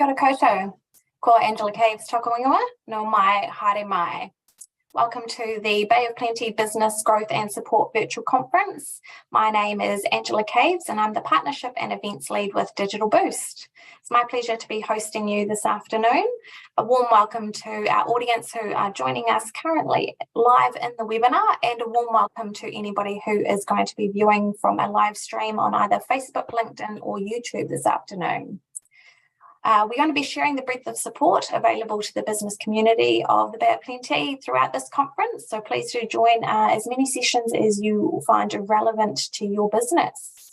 Kia ora koutou, ko Angela Caves tōku ingoa, no mai, haere mai. Welcome to the Bay of Plenty Business Growth and Support Virtual Conference. My name is Angela Caves and I'm the Partnership and Events Lead with Digital Boost. It's my pleasure to be hosting you this afternoon. A warm welcome to our audience who are joining us currently live in the webinar, and a warm welcome to anybody who is going to be viewing from a live stream on either Facebook, LinkedIn or YouTube this afternoon. We're going to be sharing the breadth of support available to the business community of the Bay of Plenty throughout this conference. So please do join as many sessions as you find relevant to your business.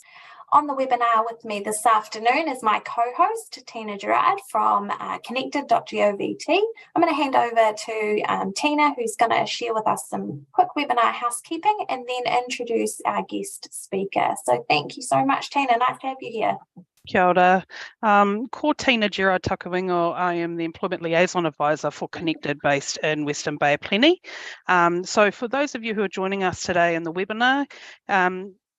On the webinar with me this afternoon is my co-host, Tina Gerard from connected.govt. I'm going to hand over to Tina, who's going to share with us some quick webinar housekeeping and then introduce our guest speaker. So thank you so much, Tina. Nice to have you here. Kia ora. Ko Tina Gerard Takawango. I am the Employment Liaison Advisor for Connected based in Western Bay of Plenty. So for those of you who are joining us today in the webinar,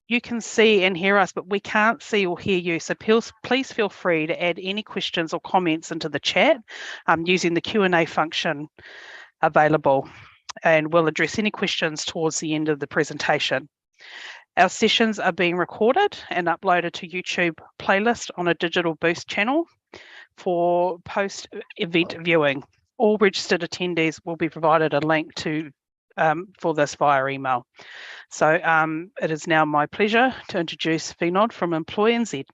you can see and hear us, but we can't see or hear you. So please feel free to add any questions or comments into the chat using the Q&A function available, and we'll address any questions towards the end of the presentation. Our sessions are being recorded and uploaded to YouTube playlist on a Digital Boost channel for post-event viewing. All registered attendees will be provided a link to for this via email. So it is now my pleasure to introduce Vinod from Employ NZ.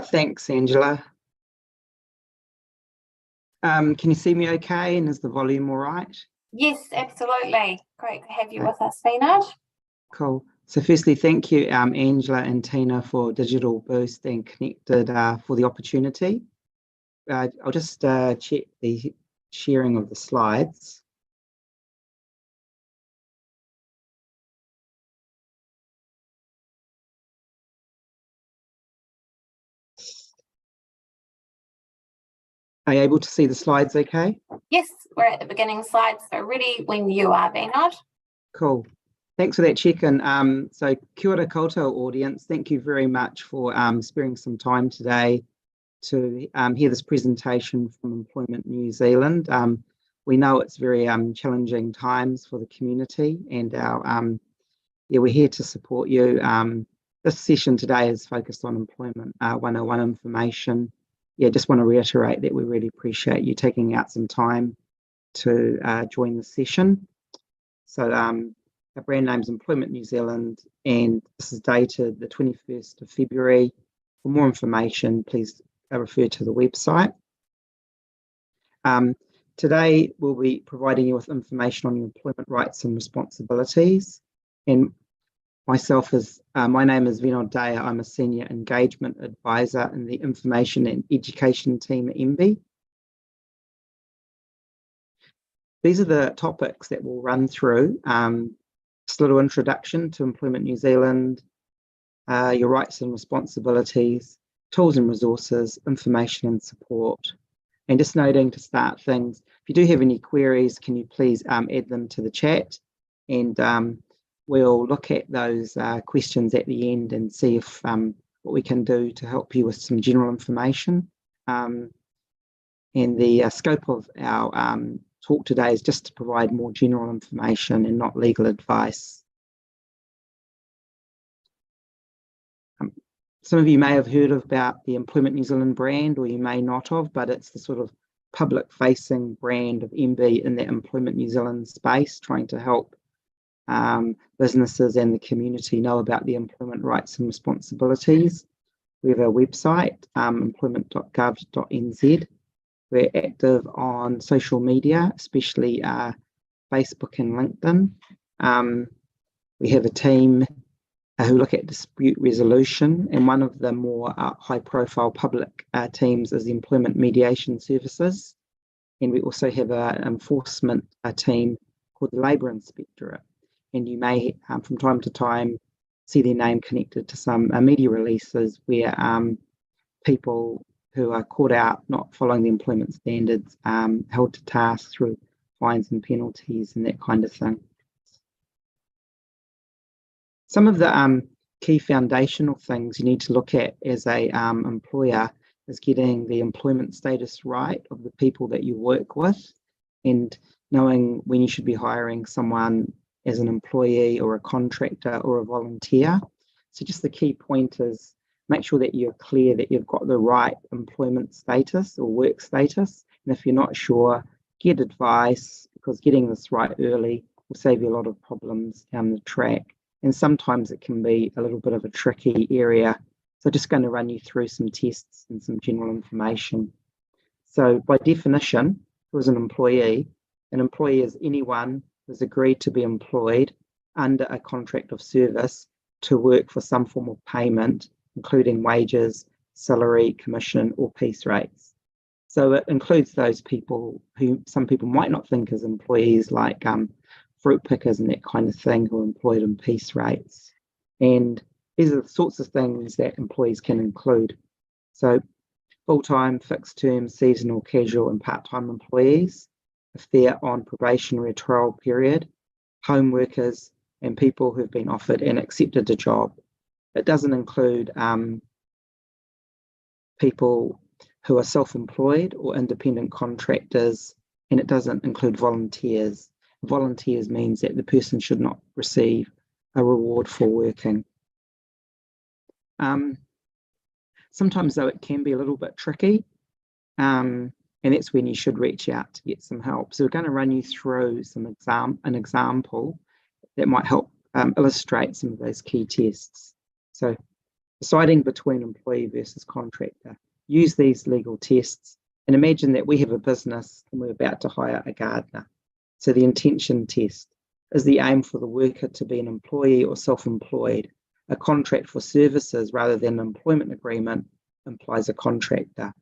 Thanks, Angela. Can you see me okay, and is the volume all right? Yes, absolutely. Great to have you with us, Vinod. Cool. So firstly, thank you, Angela and Tina, for Digital Boost and Connected for the opportunity. I'll just check the sharing of the slides. Are you able to see the slides okay? Yes, we're at the beginning slides, so ready when you are, Vinod. Cool. Thanks for that check-in. So kia ora koutou audience, thank you very much for sparing some time today to hear this presentation from Employment New Zealand. We know it's very challenging times for the community, and we're here to support you. This session today is focused on Employment 101 information. Just want to reiterate that we really appreciate you taking out some time to join the session. So our brand name is Employment New Zealand, and this is dated the 21st of February. For more information, please refer to the website. Today, we'll be providing you with information on your employment rights and responsibilities. And myself my name is Vinod Daya. I'm a Senior Engagement Advisor in the Information and Education team at MB. These are the topics that we'll run through. Just a little introduction to Employment New Zealand, your rights and responsibilities, tools and resources, information and support. And just noting to start things, if you do have any queries, can you please add them to the chat, and we'll look at those questions at the end and see if what we can do to help you with some general information. And the scope of our talk today is just to provide more general information and not legal advice. Some of you may have heard about the Employment New Zealand brand, or you may not have, but it's the sort of public-facing brand of MB in the Employment New Zealand space, trying to help businesses and the community know about the employment rights and responsibilities. We have a website, employment.gov.nz. We're active on social media, especially Facebook and LinkedIn. We have a team who look at dispute resolution, and one of the more high-profile public teams is the Employment Mediation Services. And we also have an enforcement team called the Labour Inspectorate. And you may, from time to time, see their name connected to some media releases where people who are caught out not following the employment standards held to task through fines and penalties and that kind of thing. Some of the key foundational things you need to look at as a employer is getting the employment status right of the people that you work with, and knowing when you should be hiring someone as an employee or a contractor or a volunteer. So just the key point is make sure that you're clear that you've got the right employment status or work status. And if you're not sure, get advice, because getting this right early will save you a lot of problems down the track. And sometimes it can be a little bit of a tricky area. So just going to run you through some tests and some general information. So by definition, who is an employee is anyone who has agreed to be employed under a contract of service to work for some form of payment, including wages, salary, commission, or piece rates. So it includes those people who some people might not think as employees, like fruit pickers and that kind of thing, who are employed in piece rates. And these are the sorts of things that employees can include. So full-time, fixed-term, seasonal, casual, and part-time employees, if they're on probationary trial period, home workers, and people who've been offered and accepted a job. It doesn't include people who are self-employed or independent contractors, and it doesn't include volunteers. Volunteers means that the person should not receive a reward for working. Sometimes, though, it can be a little bit tricky, and that's when you should reach out to get some help. So we're going to run you through an example that might help illustrate some of those key tests. So deciding between employee versus contractor. Use these legal tests and imagine that we have a business and we're about to hire a gardener. So the intention test. Is the aim for the worker to be an employee or self-employed? A contract for services rather than an employment agreement implies a contractor.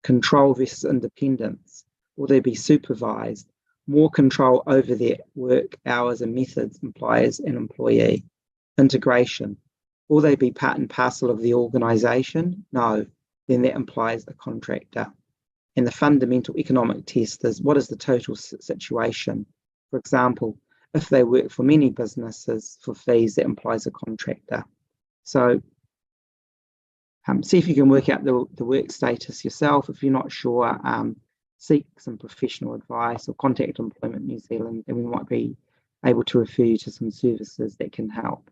Control versus independence. Will they be supervised? More control over their work hours and methods implies an employee. Integration. Will they be part and parcel of the organisation? No, then that implies a contractor. And the fundamental economic test is, what is the total situation? For example, if they work for many businesses for fees, that implies a contractor. So see if you can work out the work status yourself. If you're not sure, seek some professional advice or contact Employment New Zealand, and we might be able to refer you to some services that can help.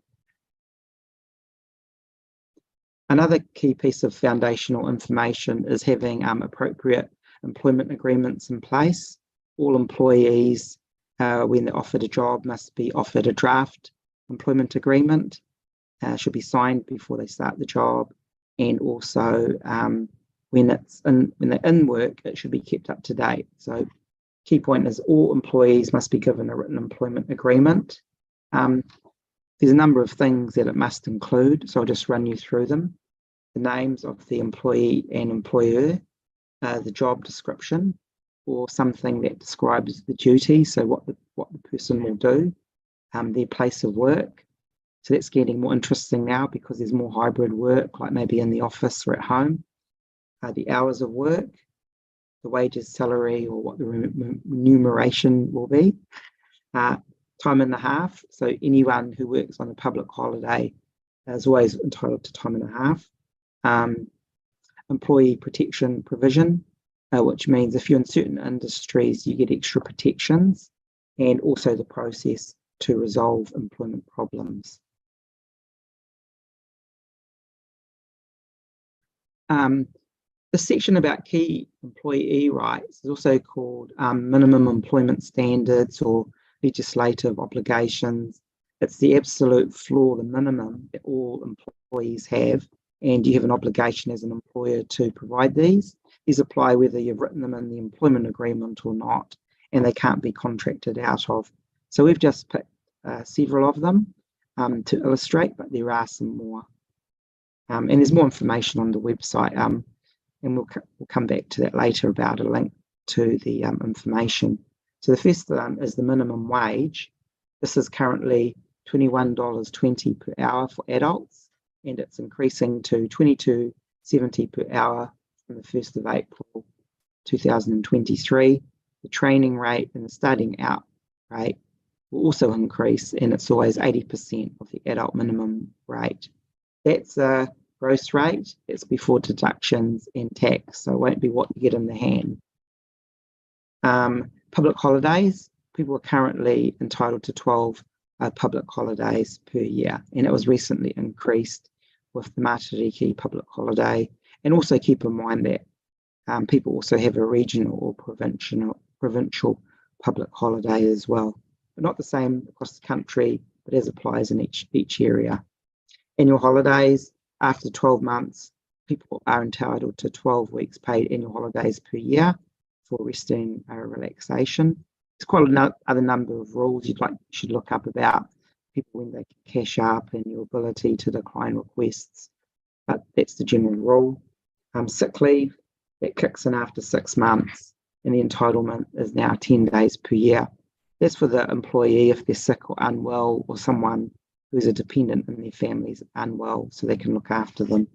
Another key piece of foundational information is having appropriate employment agreements in place. All employees, when they're offered a job, must be offered a draft employment agreement, should be signed before they start the job, and also when they're in work, it should be kept up to date. So key point is all employees must be given a written employment agreement. There's a number of things that it must include, so I'll just run you through them. The names of the employee and employer, the job description, or something that describes the duty, so what the person will do, their place of work. So that's getting more interesting now because there's more hybrid work, like maybe in the office or at home. The hours of work, the wages, salary, or what the remuneration will be. Time and a half, so anyone who works on a public holiday is always entitled to time and a half. Employee protection provision, which means if you're in certain industries, you get extra protections, and also the process to resolve employment problems. The section about key employee rights is also called minimum employment standards or legislative obligations. It's the absolute floor, the minimum that all employees have, and you have an obligation as an employer to provide these. These apply whether you've written them in the employment agreement or not, and they can't be contracted out of. So we've just picked several of them to illustrate, but there are some more. And there's more information on the website, and we'll come back to that later about a link to the information. So the first is the minimum wage. This is currently $21.20 per hour for adults, and it's increasing to $22.70 per hour from the 1st of April 2023. The training rate and the starting out rate will also increase, and it's always 80% of the adult minimum rate. That's a gross rate. It's before deductions and tax, so it won't be what you get in the hand. Public holidays, people are currently entitled to 12 public holidays per year, and it was recently increased with the Matariki public holiday. And also keep in mind that people also have a regional or provincial public holiday as well. But not the same across the country, but as applies in each area. Annual holidays, after 12 months, people are entitled to 12 weeks paid annual holidays per year for resting relaxation. There's quite another number of rules you should look up about people when they cash up and your ability to decline requests, but that's the general rule. Sick leave, that kicks in after 6 months, and the entitlement is now 10 days per year. That's for the employee if they're sick or unwell, or someone who's a dependent in their family's unwell, so they can look after them.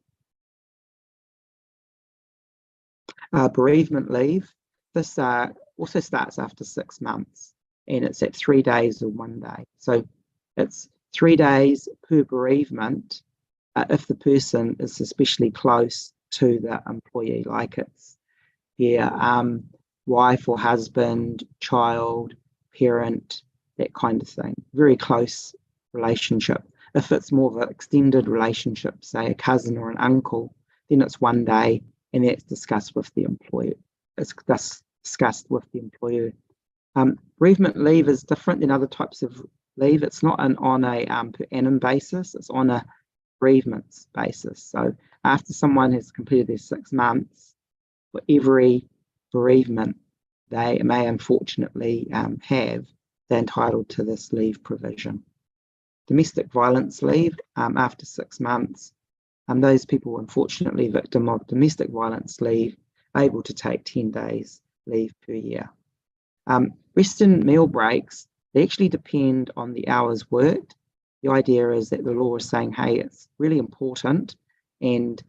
Bereavement leave, this also starts after 6 months, and it's at 3 days or 1 day. So it's 3 days per bereavement if the person is especially close to the employee, like it's their wife or husband, child, parent, that kind of thing. Very close relationship. If it's more of an extended relationship, say a cousin or an uncle, then it's 1 day, and that's discussed with the employer. It's discussed with the employer. Bereavement leave is different than other types of leave. It's not on a per annum basis. It's on a bereavements basis. So after someone has completed their 6 months, for every bereavement they may unfortunately have, they're entitled to this leave provision. Domestic violence leave, after 6 months, those people unfortunately victim of domestic violence leave are able to take 10 days leave per year. Rest and meal breaks, they actually depend on the hours worked. The idea is that the law is saying, hey, it's really important, and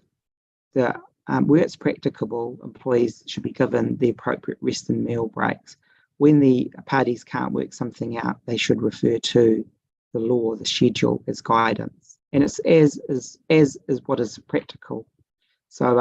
where it's practicable, employees should be given the appropriate rest and meal breaks. When the parties can't work something out, they should refer to the law, the schedule, as guidance. And it's as what is practical. So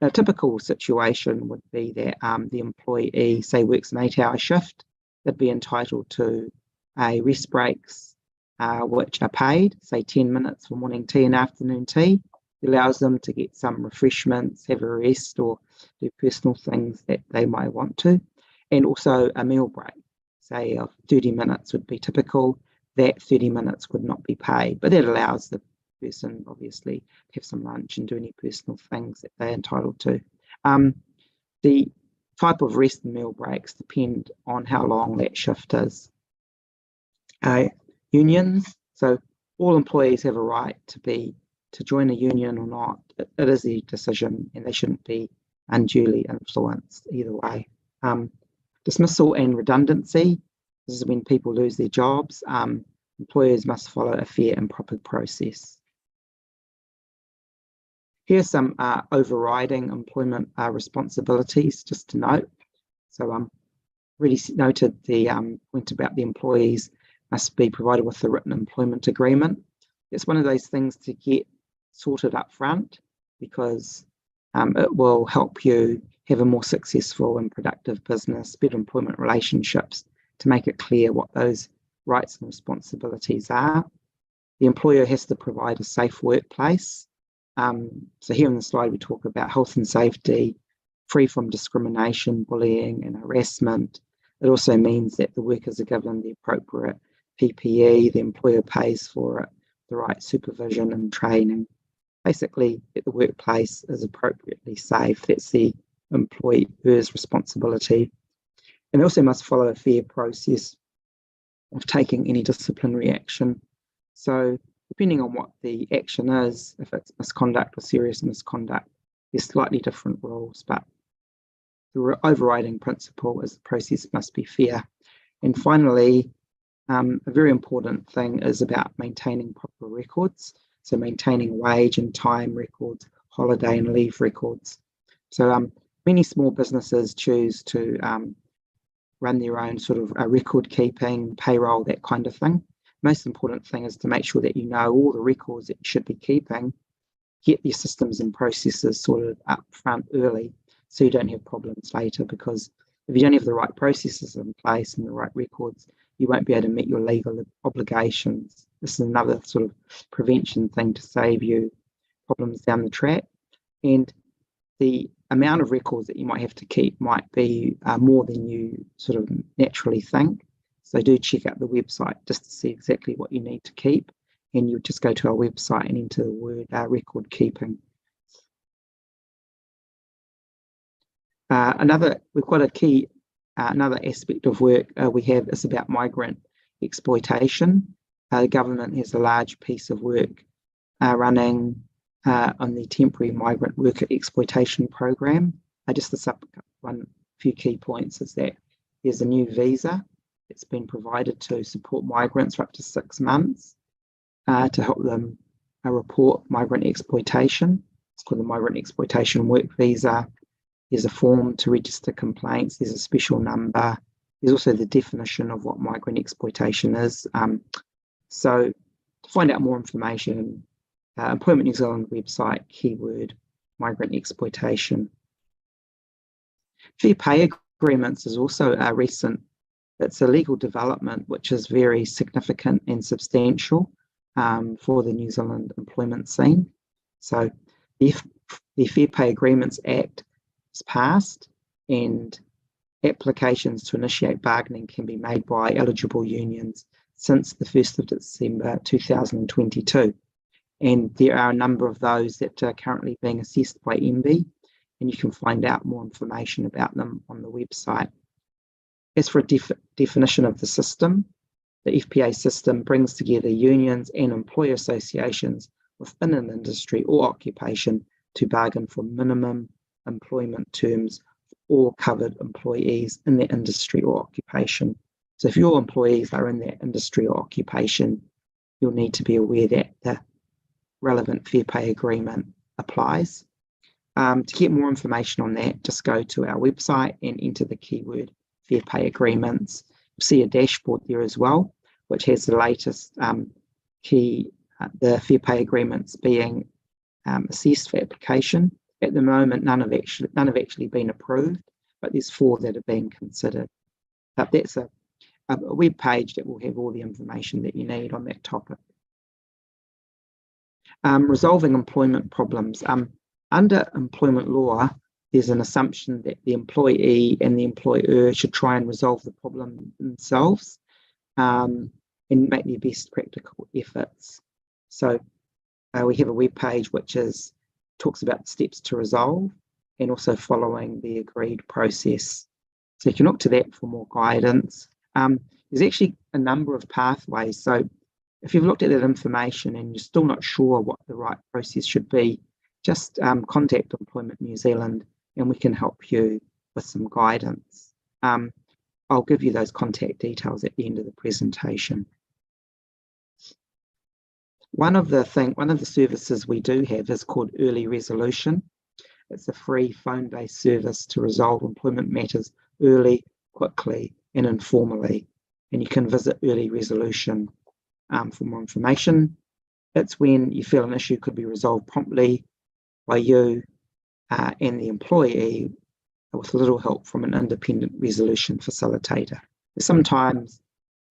a typical situation would be that the employee, say, works an 8-hour shift, they'd be entitled to rest breaks, which are paid, say 10 minutes for morning tea and afternoon tea. It allows them to get some refreshments, have a rest, or do personal things that they might want to. And also a meal break, say 30 minutes would be typical. That 30 minutes would not be paid, but that allows the person obviously to have some lunch and do any personal things that they're entitled to. The type of rest and meal breaks depend on how long that shift is. Unions, so all employees have a right to join a union or not. It is their decision, and they shouldn't be unduly influenced either way. Dismissal and redundancy, this is when people lose their jobs. Employers must follow a fair and proper process. Here's some overriding employment responsibilities, just to note. So really noted the point about the employees must be provided with a written employment agreement. It's one of those things to get sorted up front, because it will help you have a more successful and productive business, better employment relationships, to make it clear what those rights and responsibilities are. The employer has to provide a safe workplace. So here in the slide we talk about health and safety, free from discrimination, bullying and harassment. It also means that the workers are given the appropriate PPE, the employer pays for it, the right supervision and training. Basically, that the workplace is appropriately safe. That's the employer's responsibility. And they also must follow a fair process of taking any disciplinary action. So depending on what the action is, if it's misconduct or serious misconduct, there's slightly different rules, but the overriding principle is the process must be fair. And finally, a very important thing is about maintaining proper records. So maintaining wage and time records, holiday and leave records. So many small businesses choose to run their own sort of record keeping, payroll, that kind of thing. most important thing is to make sure that you know all the records that you should be keeping, get your systems and processes sorted up front early so you don't have problems later, because if you don't have the right processes in place and the right records, you won't be able to meet your legal obligations. This is another sort of prevention thing to save you problems down the track. And the amount of records that you might have to keep might be more than you sort of naturally think. So do check out the website just to see exactly what you need to keep. And you just go to our website and enter the word record keeping. We've got a key, another aspect of work we have is about migrant exploitation. The government has a large piece of work running on the temporary migrant worker exploitation program. Just to sum up one few key points is that there's a new visa that's been provided to support migrants for up to 6 months to help them report migrant exploitation. It's called the Migrant Exploitation Work Visa. There's a form to register complaints. There's a special number. There's also the definition of what migrant exploitation is. So to find out more information, Employment New Zealand website, keyword migrant exploitation. Fair pay agreements is also a recent, it's a legal development which is very significant and substantial for the New Zealand employment scene. So the Fair Pay Agreements Act is passed, and applications to initiate bargaining can be made by eligible unions since the 1st of December 2022. And there are a number of those that are currently being assessed by MBIE, and you can find out more information about them on the website. As for a definition of the system, the FPA system brings together unions and employer associations within an industry or occupation to bargain for minimum employment terms for all covered employees in their industry or occupation. So if your employees are in that industry or occupation, you'll need to be aware that the relevant fair pay agreement applies. To get more information on that, just go to our website and enter the keyword fair pay agreements. You'll see a dashboard there as well, which has the latest the fair pay agreements being assessed for application. At the moment, none have actually been approved, but there's 4 that are being considered. That's a web page that will have all the information that you need on that topic. Resolving employment problems. Under employment law, there's an assumption that the employee and the employer should try and resolve the problem themselves and make their best practical efforts. So we have a web page which talks about steps to resolve and also following the agreed process. So you can look to that for more guidance. There's actually a number of pathways. So if you've looked at that information and you're still not sure what the right process should be, just contact Employment New Zealand and we can help you with some guidance. I'll give you those contact details at the end of the presentation. One of the services we do have is called Early Resolution. It's a free phone-based service to resolve employment matters early, quickly, and informally. And you can visit Early Resolution for more information. It's when you feel an issue could be resolved promptly by you and the employee with little help from an independent resolution facilitator. Sometimes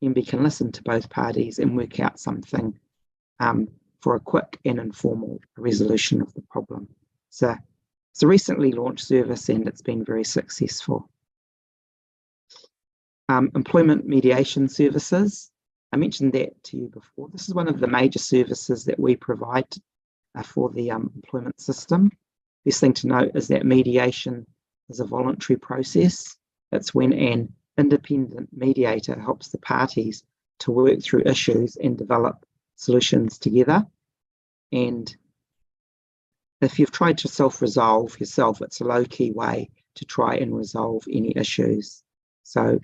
MBIE can listen to both parties and work out something for a quick and informal resolution of the problem. So it's a recently launched service and it's been very successful. Employment mediation services. I mentioned that to you before. This is one of the major services that we provide for the employment system. Best thing to note is that mediation is a voluntary process. It's when an independent mediator helps the parties to work through issues and develop solutions together. And if you've tried to self-resolve yourself, it's a low-key way to try and resolve any issues. So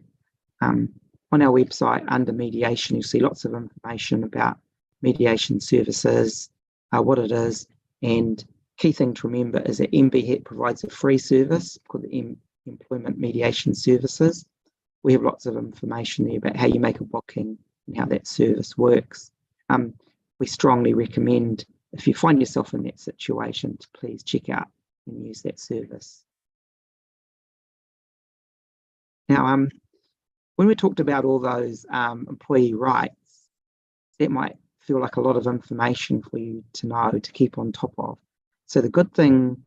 on our website under mediation, you'll see lots of information about mediation services, what it is, and key thing to remember is that MBIE provides a free service called the Employment Mediation Services. We have lots of information there about how you make a booking, and how that service works. We strongly recommend, if you find yourself in that situation, to please check out and use that service. Now, when we talked about all those employee rights, that might feel like a lot of information for you to know, to keep on top of. So the good thing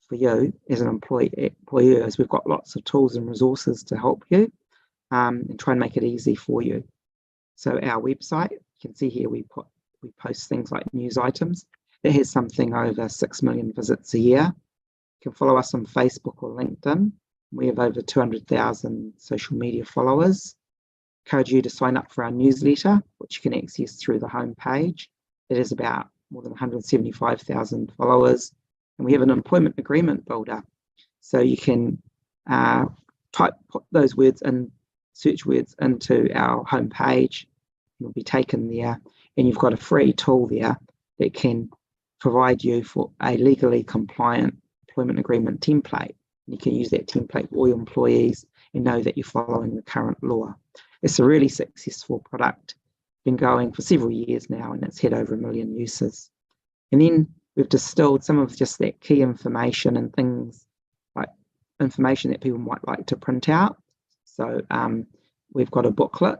for you as an employer is we've got lots of tools and resources to help you and try and make it easy for you. So our website, you can see here we post things like news items. It has something over 6 million visits a year. You can follow us on Facebook or LinkedIn. We have over 200,000 social media followers. Encourage you to sign up for our newsletter, which you can access through the homepage. It is about more than 175,000 followers. And we have an employment agreement builder. So you can put those words in, search words into our homepage. You'll be taken there, and you've got a free tool there that can provide you for a legally compliant employment agreement template. You can use that template for all your employees and know that you're following the current law. It's a really successful product, been going for several years now, and it's had over 1 million uses. And then we've distilled some of just that key information and things like information that people might like to print out. So we've got a booklet,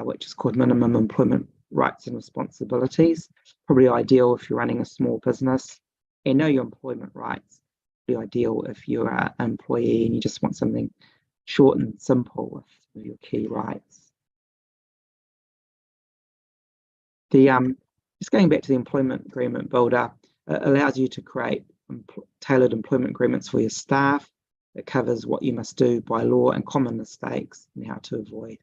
which is called Minimum Employment Rights and Responsibilities. Probably ideal if you're running a small business and know your employment rights. Probably ideal if you're an employee and you just want something short and simple with your key rights. Just going back to the employment agreement builder, it allows you to create tailored employment agreements for your staff. It covers what you must do by law and common mistakes and how to avoid.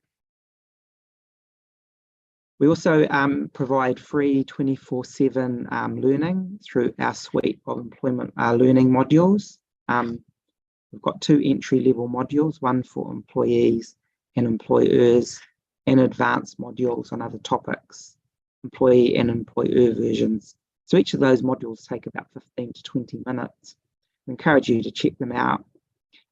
We also provide free 24/7 learning through our suite of employment learning modules. We've got 2 entry-level modules, one for employees and employers, and advanced modules on other topics, employee and employer versions. So each of those modules take about 15 to 20 minutes. I encourage you to check them out.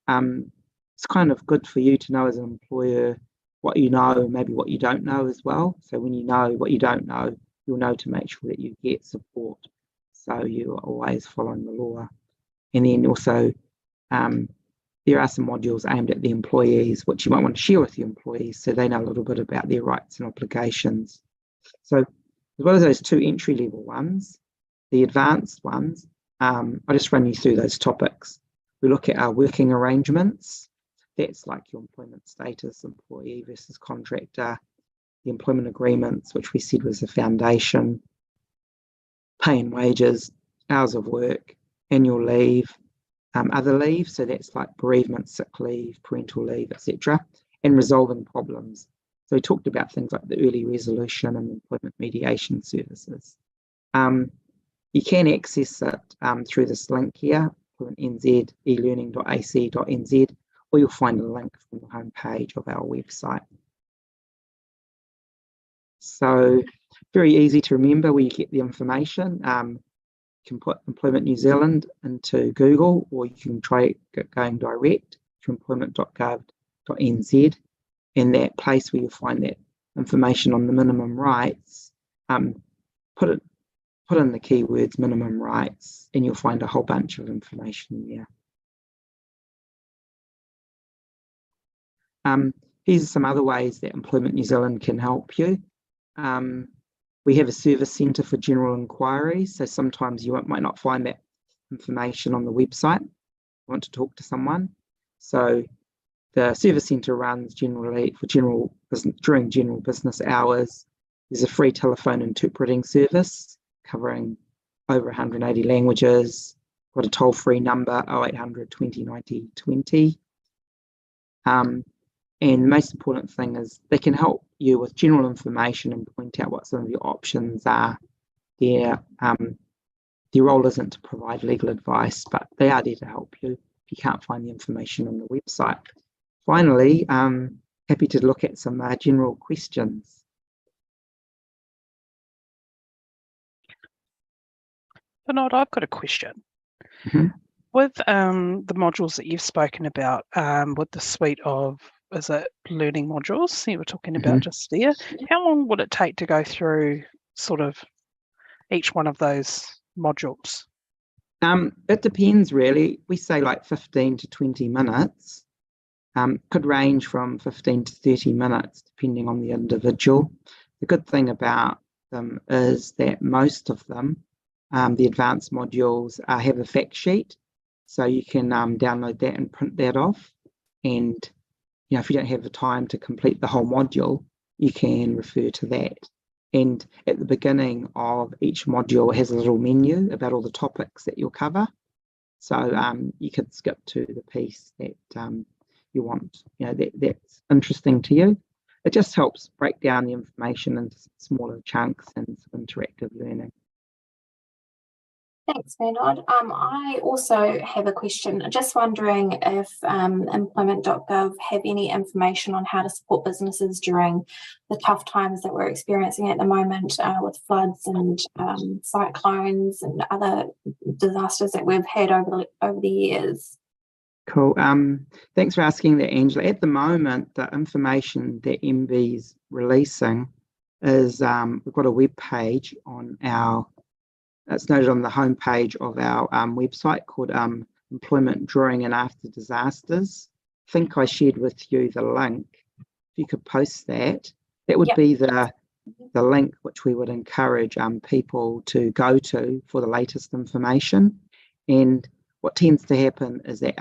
It's kind of good for you to know as an employer what you know, maybe what you don't know as well. So when you know what you don't know, you'll know to make sure that you get support. So you are always following the law. And then also, there are some modules aimed at the employees, which you might want to share with your employees so they know a little bit about their rights and obligations. So as well as those 2 entry-level ones, the advanced ones, I'll just run you through those topics. We look at our working arrangements. That's like your employment status, employee versus contractor, the employment agreements, which we said was the foundation, pay and wages, hours of work, annual leave, other leave, so that's like bereavement, sick leave, parental leave, etc., and resolving problems. So we talked about things like the early resolution and employment mediation services. You can access it through this link here, NZ elearning.ac.nz, or you'll find a link from the homepage of our website. So very easy to remember where you get the information. You can put Employment New Zealand into Google, or you can try going direct to employment.gov.nz, and that place where you'll find that information on the minimum rights, put in the keywords minimum rights, and you'll find a whole bunch of information there. Here's some other ways that Employment New Zealand can help you. We have a service centre for general inquiries, so sometimes you might not find that information on the website. You want to talk to someone. So the service centre runs generally for during general business hours. There's a free telephone interpreting service covering over 180 languages. Got a toll-free number, 0800 20 90 20. And the most important thing is they can help you with general information and point out what some of your options are. Their role isn't to provide legal advice, but they are there to help you if you can't find the information on the website. Finally, happy to look at some general questions. Bernard, I've got a question. Mm-hmm. With the modules that you've spoken about, with the suite of is it learning modules you were talking about just there? How long would it take to go through sort of each one of those modules? It depends really. We say like 15 to 20 minutes. Could range from 15 to 30 minutes depending on the individual. The good thing about them is that most of them, the advanced modules, have a fact sheet, so you can download that and print that off. And if you don't have the time to complete the whole module, you can refer to that. And at the beginning of each module, it has a little menu about all the topics that you'll cover. So you could skip to the piece that you want, that's interesting to you. It just helps break down the information into smaller chunks and interactive learning. Thanks, Bernard. I also have a question. Just wondering if employment.gov have any information on how to support businesses during the tough times that we're experiencing at the moment with floods and cyclones and other disasters that we've had over the years. Cool. Thanks for asking that, Angela. At the moment, the information that MB's releasing is we've got a web page on it's noted on the homepage of our website called Employment During and After Disasters. I think I shared with you the link. If you could post that, that would be the link which we would encourage people to go to for the latest information. And what tends to happen is that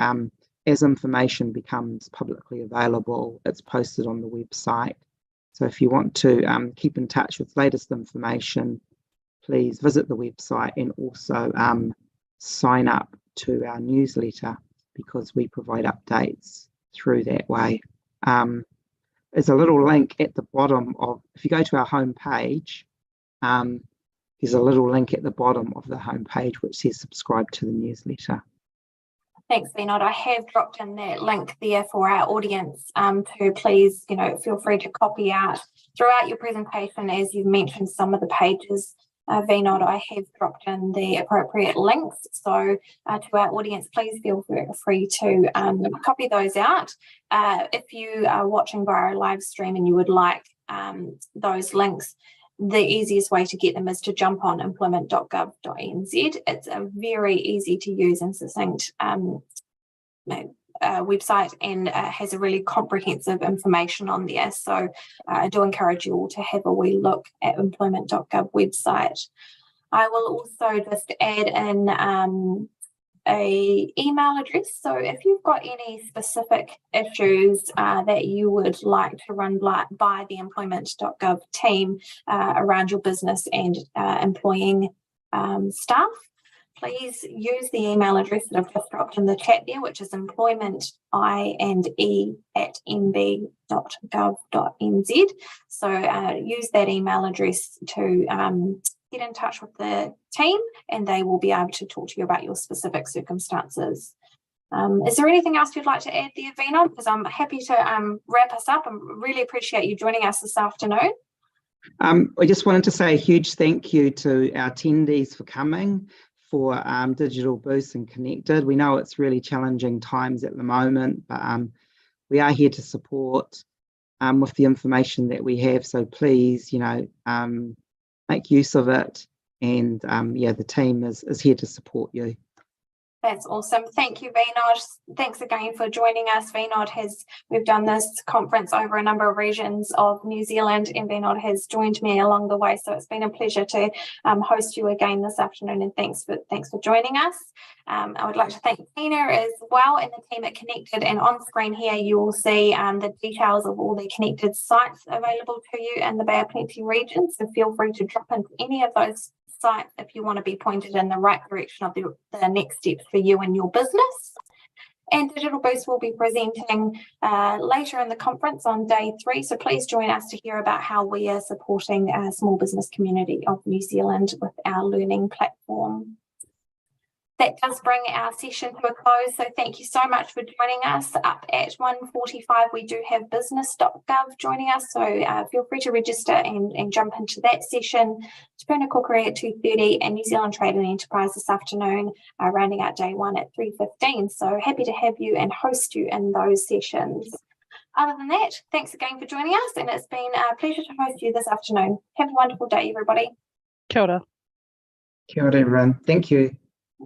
as information becomes publicly available, it's posted on the website. So if you want to keep in touch with latest information, please visit the website and also sign up to our newsletter, because we provide updates through that way. There's a little link at the bottom if you go to our homepage, there's a little link at the bottom of the homepage which says subscribe to the newsletter. Thanks, Bernard. I have dropped in that link there for our audience to please, feel free to copy out throughout your presentation. As you've mentioned some of the pages, Bernard, I have dropped in the appropriate links. So to our audience, please feel free to copy those out. If you are watching via a live stream and you would like those links, the easiest way to get them is to jump on employment.gov.nz. It's a very easy to use and succinct website, and has a really comprehensive information on there. So I do encourage you all to have a wee look at employment.gov website. I will also just add in a email address. So if you've got any specific issues that you would like to run by the employment.gov team around your business and employing staff, please use the email address that I've just dropped in the chat there, which is employment.i&e@mb.gov.nz. So use that email address to get in touch with the team, and they will be able to talk to you about your specific circumstances. Is there anything else you'd like to add there, Vina? Because I'm happy to wrap us up. I really appreciate you joining us this afternoon. I just wanted to say a huge thank you to our attendees for coming, for Digital Boost and Connected. We know it's really challenging times at the moment, but we are here to support with the information that we have. So please, make use of it. And the team is here to support you. That's awesome. Thank you, Vinod. Thanks again for joining us. Vinod we've done this conference over a number of regions of New Zealand, and Vinod has joined me along the way. So it's been a pleasure to host you again this afternoon, and thanks for joining us. I would like to thank Tina as well and the team at Connected. And on screen here, you will see the details of all the Connected sites available to you in the Bay of Plenty region. So feel free to drop into any of those sites if you want to be pointed in the right direction of the next steps for you and your business. And Digital Boost will be presenting later in the conference on day 3, so please join us to hear about how we are supporting a small business community of New Zealand with our learning platform. That does bring our session to a close, so thank you so much for joining us. Up at 1:45 we do have business.gov joining us, so feel free to register and jump into that session. Te Puna Kōkiri at 2:30 and New Zealand Trade and Enterprise this afternoon, rounding out day 1 at 3:15. So happy to have you and host you in those sessions. Other than that, thanks again for joining us, and it's been a pleasure to host you this afternoon. Have a wonderful day, everybody. Kia ora. Kia ora, everyone. Thank you.